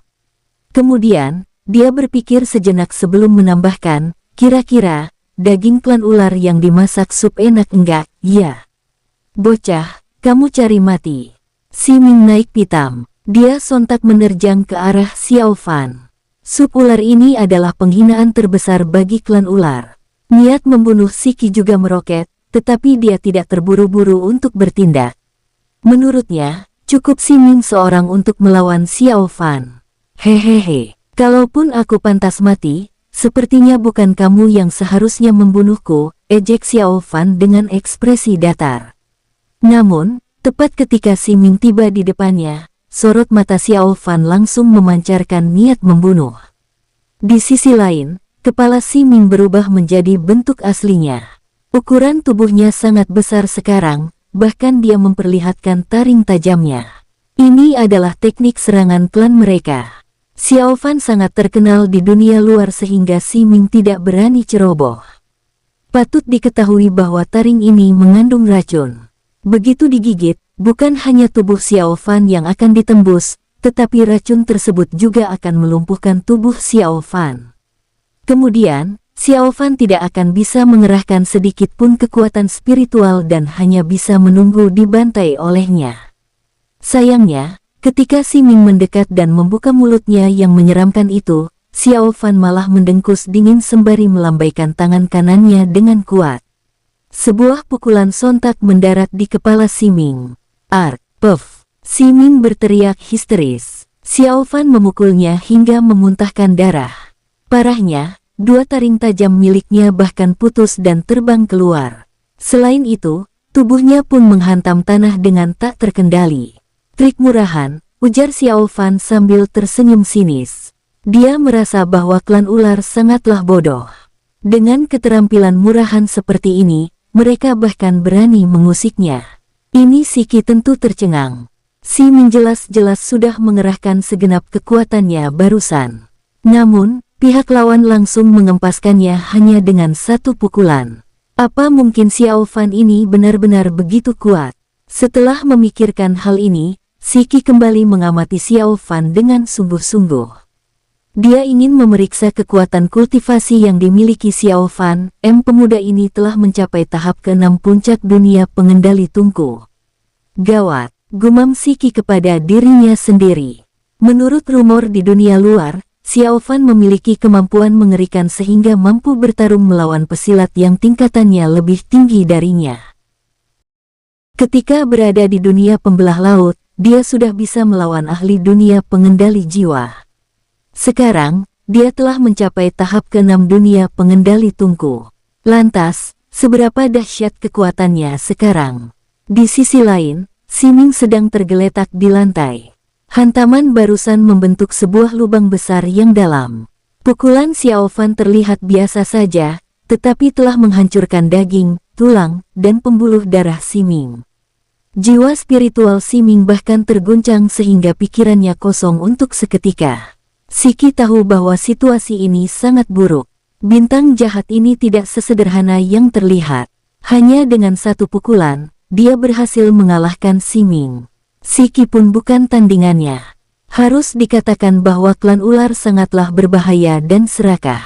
Speaker 1: Kemudian, dia berpikir sejenak sebelum menambahkan, kira-kira, daging klan ular yang dimasak sup enak enggak? Ya. Bocah, kamu cari mati. Siming naik pitam. Dia sontak menerjang ke arah Xiao Fan. Sup ular ini adalah penghinaan terbesar bagi klan ular. Niat membunuh Siki juga meroket, tetapi dia tidak terburu-buru untuk bertindak. Menurutnya, cukup Siming seorang untuk melawan Xiao Fan. Hehehe, kalaupun aku pantas mati, sepertinya bukan kamu yang seharusnya membunuhku, ejek Xiao Fan dengan ekspresi datar. Namun, tepat ketika Siming tiba di depannya, sorot mata Xiao Fan langsung memancarkan niat membunuh. Di sisi lain, kepala Siming berubah menjadi bentuk aslinya. Ukuran tubuhnya sangat besar sekarang, bahkan dia memperlihatkan taring tajamnya. Ini adalah teknik serangan klan mereka. Xiao Fan sangat terkenal di dunia luar sehingga Siming tidak berani ceroboh. Patut diketahui bahwa taring ini mengandung racun. Begitu digigit, bukan hanya tubuh Xiao Fan yang akan ditembus, tetapi racun tersebut juga akan melumpuhkan tubuh Xiao Fan. Kemudian, Xiao Fan tidak akan bisa mengerahkan sedikit pun kekuatan spiritual dan hanya bisa menunggu dibantai olehnya. Sayangnya, ketika Siming mendekat dan membuka mulutnya yang menyeramkan itu, Xiao Fan malah mendengkus dingin sembari melambaikan tangan kanannya dengan kuat. Sebuah pukulan sontak mendarat di kepala Siming. Ark, puff! Siming berteriak histeris. Xiao Fan memukulnya hingga memuntahkan darah. Parahnya, dua taring tajam miliknya bahkan putus dan terbang keluar. Selain itu, tubuhnya pun menghantam tanah dengan tak terkendali. Trik murahan, ujar Xiao Fan sambil tersenyum sinis. Dia merasa bahwa klan ular sangatlah bodoh. Dengan keterampilan murahan seperti ini, mereka bahkan berani mengusiknya. Ini Siki tentu tercengang. Siming jelas-jelas sudah mengerahkan segenap kekuatannya barusan. Namun, pihak lawan langsung mengempaskannya hanya dengan satu pukulan. Apa mungkin Xiao Fan ini benar-benar begitu kuat? Setelah memikirkan hal ini, Siki kembali mengamati Xiao Fan dengan sungguh-sungguh. Dia ingin memeriksa kekuatan kultivasi yang dimiliki Xiao Fan. Pemuda ini telah mencapai tahap ke-6 puncak dunia pengendali tungku. Gawat, gumam Siki kepada dirinya sendiri. Menurut rumor di dunia luar, Xiao Fan memiliki kemampuan mengerikan sehingga mampu bertarung melawan pesilat yang tingkatannya lebih tinggi darinya. Ketika berada di dunia pembelah laut, dia sudah bisa melawan ahli dunia pengendali jiwa. Sekarang, dia telah mencapai tahap ke-6 dunia pengendali tungku. Lantas, seberapa dahsyat kekuatannya sekarang? Di sisi lain, Siming sedang tergeletak di lantai. Hantaman barusan membentuk sebuah lubang besar yang dalam. Pukulan Xiao Fan terlihat biasa saja, tetapi telah menghancurkan daging, tulang, dan pembuluh darah Siming. Jiwa spiritual Siming bahkan terguncang sehingga pikirannya kosong untuk seketika. Siki tahu bahwa situasi ini sangat buruk. Bintang jahat ini tidak sesederhana yang terlihat. Hanya dengan satu pukulan, dia berhasil mengalahkan Siming. Siki pun bukan tandingannya. Harus dikatakan bahwa klan ular sangatlah berbahaya dan serakah.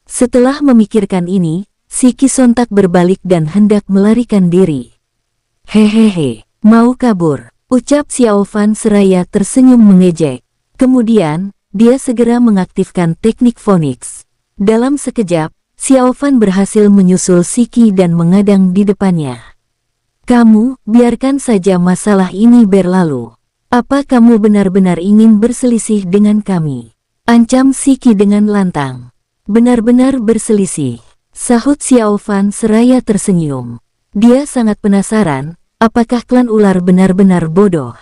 Speaker 1: Setelah memikirkan ini, Siki sontak berbalik dan hendak melarikan diri. Hehehe, mau kabur, ucap Xiao Fan seraya tersenyum mengejek. Kemudian, dia segera mengaktifkan teknik Phoenix. Dalam sekejap, Xiao Fan berhasil menyusul Siki dan mengadang di depannya. Kamu, biarkan saja masalah ini berlalu. Apa kamu benar-benar ingin berselisih dengan kami? Ancam Siki dengan lantang. Benar-benar berselisih, sahut Xiao Fan seraya tersenyum. Dia sangat penasaran, apakah klan ular benar-benar bodoh?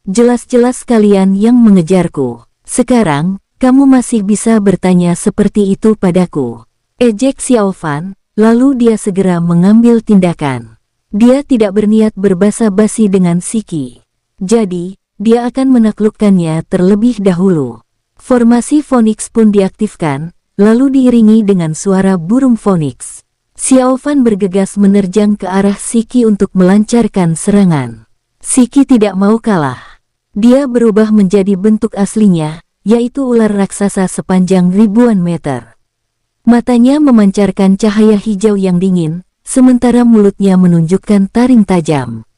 Speaker 1: Jelas-jelas kalian yang mengejarku. Sekarang, kamu masih bisa bertanya seperti itu padaku. Ejek Xiao Fan, lalu dia segera mengambil tindakan. Dia tidak berniat berbasa-basi dengan Siki. Jadi, dia akan menaklukkannya terlebih dahulu. Formasi Phoenix pun diaktifkan, lalu diiringi dengan suara burung Phoenix. Xiao Fan bergegas menerjang ke arah Siki untuk melancarkan serangan. Siki tidak mau kalah. Dia berubah menjadi bentuk aslinya, yaitu ular raksasa sepanjang ribuan meter. Matanya memancarkan cahaya hijau yang dingin, sementara mulutnya menunjukkan taring tajam.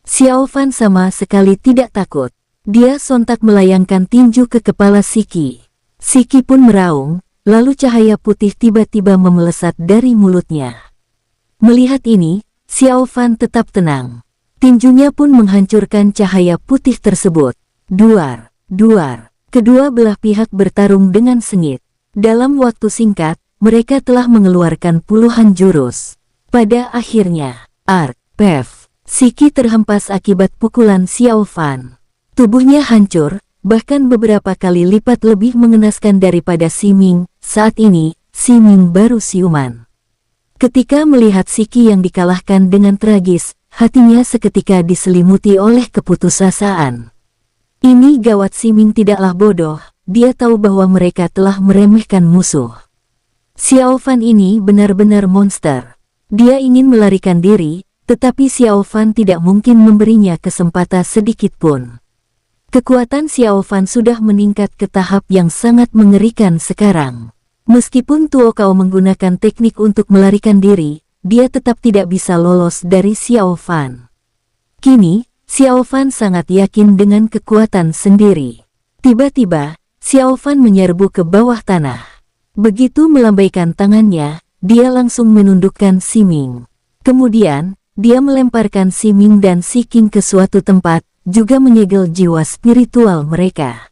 Speaker 1: Xiao Fan sama sekali tidak takut. Dia sontak melayangkan tinju ke kepala Siki. Siki pun meraung, lalu cahaya putih tiba-tiba memelesat dari mulutnya. Melihat ini, Xiao Fan tetap tenang. Tinjunya pun menghancurkan cahaya putih tersebut. Duar, duar. Kedua belah pihak bertarung dengan sengit. Dalam waktu singkat, mereka telah mengeluarkan puluhan jurus. Pada akhirnya, Pev. Siki terhempas akibat pukulan Xiao Fan. Tubuhnya hancur, bahkan beberapa kali lipat lebih mengenaskan daripada Siming. Saat ini, Siming baru siuman. Ketika melihat Siki yang dikalahkan dengan tragis, hatinya seketika diselimuti oleh keputusasaan. Ini gawat. Siming tidaklah bodoh, dia tahu bahwa mereka telah meremehkan musuh. Xiao Fan ini benar-benar monster. Dia ingin melarikan diri, tetapi Xiao Fan tidak mungkin memberinya kesempatan sedikit pun. Kekuatan Xiao Fan sudah meningkat ke tahap yang sangat mengerikan sekarang. Meskipun Tuo Cao menggunakan teknik untuk melarikan diri, dia tetap tidak bisa lolos dari Xiao Fan. Kini, Xiao Fan sangat yakin dengan kekuatan sendiri. Tiba-tiba, Xiao Fan menyerbu ke bawah tanah. Begitu melambaikan tangannya, dia langsung menundukkan Siming. Kemudian, dia melemparkan Siming dan Siking ke suatu tempat, juga menyegel jiwa spiritual mereka.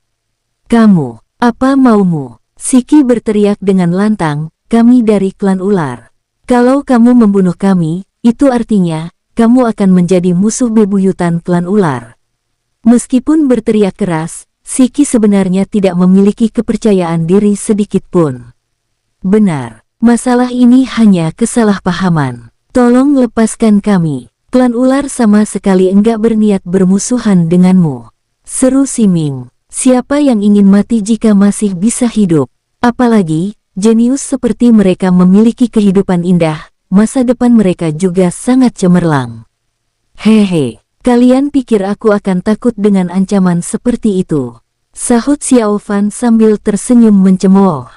Speaker 1: Kamu, apa maumu? Siki berteriak dengan lantang, kami dari klan ular. Kalau kamu membunuh kami, itu artinya, kamu akan menjadi musuh bebuyutan klan ular. Meskipun berteriak keras, Siki sebenarnya tidak memiliki kepercayaan diri sedikit pun. Benar, masalah ini hanya kesalahpahaman. Tolong lepaskan kami. Klan ular sama sekali enggak berniat bermusuhan denganmu. Seru Siming. Siapa yang ingin mati jika masih bisa hidup? Apalagi, jenius seperti mereka memiliki kehidupan indah, masa depan mereka juga sangat cemerlang. Hehe, kalian pikir aku akan takut dengan ancaman seperti itu? Sahut Xiao Fan sambil tersenyum mencemooh.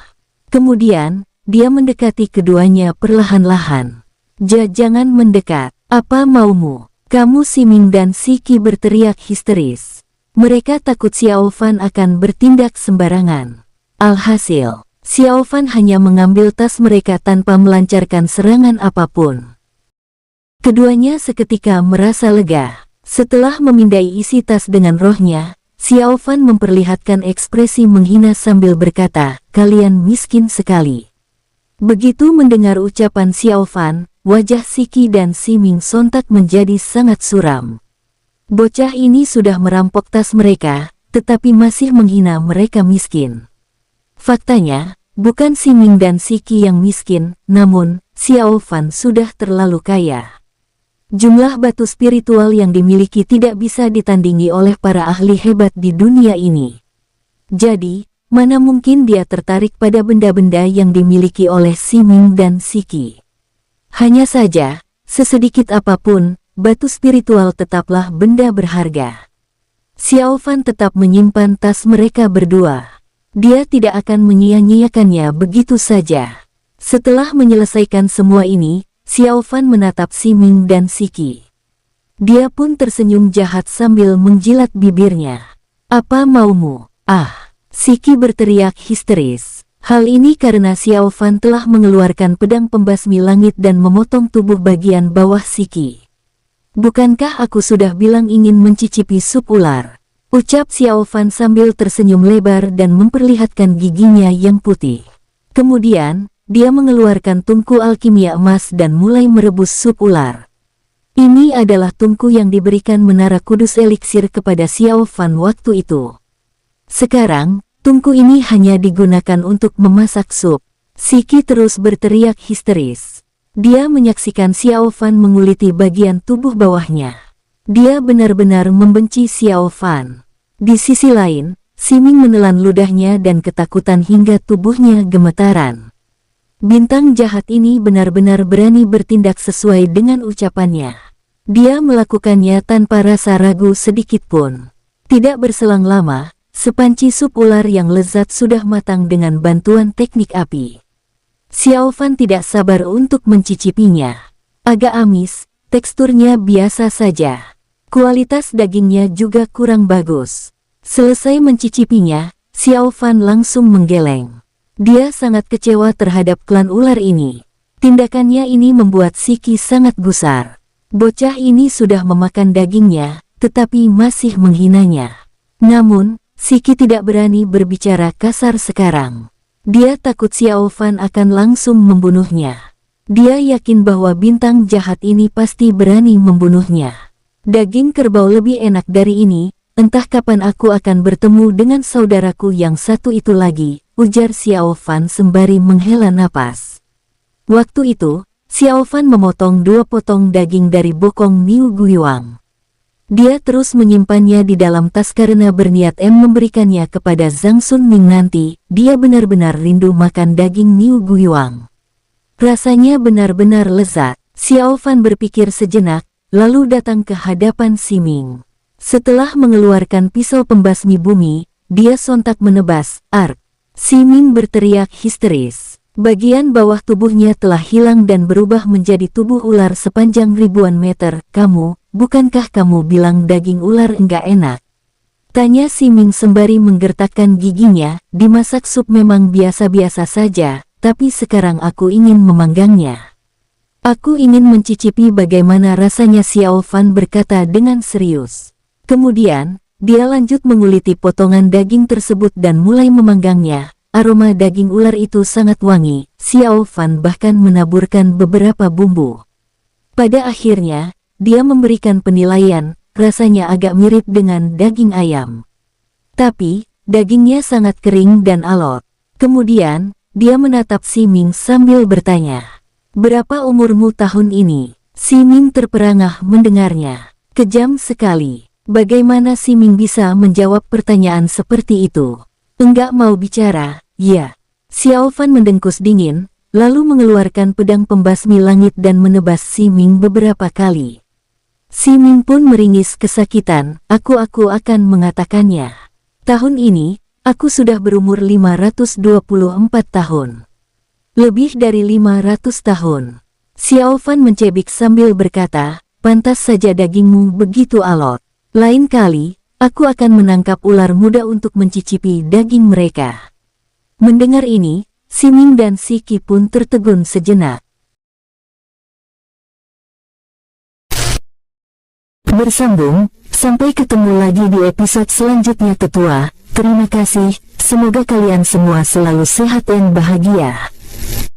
Speaker 1: Kemudian, dia mendekati keduanya perlahan-lahan. Jangan mendekat, apa maumu? Kamu Siming dan Siki berteriak histeris. Mereka takut Xiao Fan akan bertindak sembarangan. Alhasil, Xiao Fan hanya mengambil tas mereka tanpa melancarkan serangan apapun. Keduanya seketika merasa lega. Setelah memindai isi tas dengan rohnya, Xiao Fan memperlihatkan ekspresi menghina sambil berkata, kalian miskin sekali. Begitu mendengar ucapan Xiao Fan, wajah Siki dan Siming sontak menjadi sangat suram. Bocah ini sudah merampok tas mereka, tetapi masih menghina mereka miskin. Faktanya, bukan Siming dan Siki yang miskin, namun, Xiao Fan sudah terlalu kaya. Jumlah batu spiritual yang dimiliki tidak bisa ditandingi oleh para ahli hebat di dunia ini. Jadi, mana mungkin dia tertarik pada benda-benda yang dimiliki oleh Siming dan Siki. Hanya saja, sesedikit apapun, batu spiritual tetaplah benda berharga. Xiao Fan tetap menyimpan tas mereka berdua. Dia tidak akan menyia-nyiakannya begitu saja. Setelah menyelesaikan semua ini, Xiao Fan menatap Siming dan Siki. Dia pun tersenyum jahat sambil menjilat bibirnya. Apa maumu? Ah! Siki berteriak histeris. Hal ini karena Xiao Fan telah mengeluarkan pedang pembasmi langit dan memotong tubuh bagian bawah Siki. Bukankah aku sudah bilang ingin mencicipi sup ular? Ucap Xiao Fan sambil tersenyum lebar dan memperlihatkan giginya yang putih. Kemudian, dia mengeluarkan tungku alkimia emas dan mulai merebus sup ular. Ini adalah tungku yang diberikan Menara Kudus Eliksir kepada Xiao Fan waktu itu. Sekarang, tungku ini hanya digunakan untuk memasak sup. Siki terus berteriak histeris. Dia menyaksikan Xiao Fan menguliti bagian tubuh bawahnya. Dia benar-benar membenci Xiao Fan. Di sisi lain, Siming menelan ludahnya dan ketakutan hingga tubuhnya gemetaran. Bintang jahat ini benar-benar berani bertindak sesuai dengan ucapannya. Dia melakukannya tanpa rasa ragu sedikit pun. Tidak berselang lama, sepanci sup ular yang lezat sudah matang dengan bantuan teknik api. Xiao Fan tidak sabar untuk mencicipinya. Agak amis, teksturnya biasa saja. Kualitas dagingnya juga kurang bagus. Selesai mencicipinya, Xiao Fan langsung menggeleng. Dia sangat kecewa terhadap klan ular ini. Tindakannya ini membuat Siki sangat gusar. Bocah ini sudah memakan dagingnya, tetapi masih menghinanya. Namun, Siki tidak berani berbicara kasar sekarang. Dia takut Xiao Fan akan langsung membunuhnya. Dia yakin bahwa bintang jahat ini pasti berani membunuhnya. Daging kerbau lebih enak dari ini, entah kapan aku akan bertemu dengan saudaraku yang satu itu lagi, ujar Xiao Fan sembari menghela napas. Waktu itu, Xiao Fan memotong 2 potong daging dari bokong Niu Guiyuang. Dia terus menyimpannya di dalam tas karena berniat memberikannya kepada Zhang Sun Ning nanti. Dia benar-benar rindu makan daging Niu Guiyuang. Rasanya benar-benar lezat. Xiao Fan berpikir sejenak, lalu datang ke hadapan Siming. Setelah mengeluarkan pisau pembasmi bumi, dia sontak menebas, ark. Siming berteriak histeris. Bagian bawah tubuhnya telah hilang dan berubah menjadi tubuh ular sepanjang ribuan meter. Bukankah kamu bilang daging ular enggak enak? Tanya Siming sembari menggertakkan giginya. Dimasak sup memang biasa-biasa saja, tapi sekarang aku ingin memanggangnya. Aku ingin mencicipi bagaimana rasanya, Xiao Fan berkata dengan serius. Kemudian, dia lanjut menguliti potongan daging tersebut dan mulai memanggangnya. Aroma daging ular itu sangat wangi. Xiao Fan bahkan menaburkan beberapa bumbu. Pada akhirnya, dia memberikan penilaian, rasanya agak mirip dengan daging ayam. Tapi, dagingnya sangat kering dan alot. Kemudian, dia menatap Siming sambil bertanya, "Berapa umurmu tahun ini?" Siming terperangah mendengarnya. Kejam sekali. Bagaimana Siming bisa menjawab pertanyaan seperti itu? Enggak mau bicara, ya. Xiao Fan mendengkus dingin, lalu mengeluarkan pedang pembasmi langit dan menebas Siming beberapa kali. Siming pun meringis kesakitan. Aku akan mengatakannya. Tahun ini, aku sudah berumur 524 tahun. Lebih dari 500 tahun. Xiao Fan mencebik sambil berkata, pantas saja dagingmu begitu alot. Lain kali, aku akan menangkap ular muda untuk mencicipi daging mereka. Mendengar ini, Siming dan Siki pun tertegun sejenak. Bersambung, sampai ketemu lagi di episode selanjutnya tetua. Terima kasih, semoga kalian semua selalu sehat dan bahagia.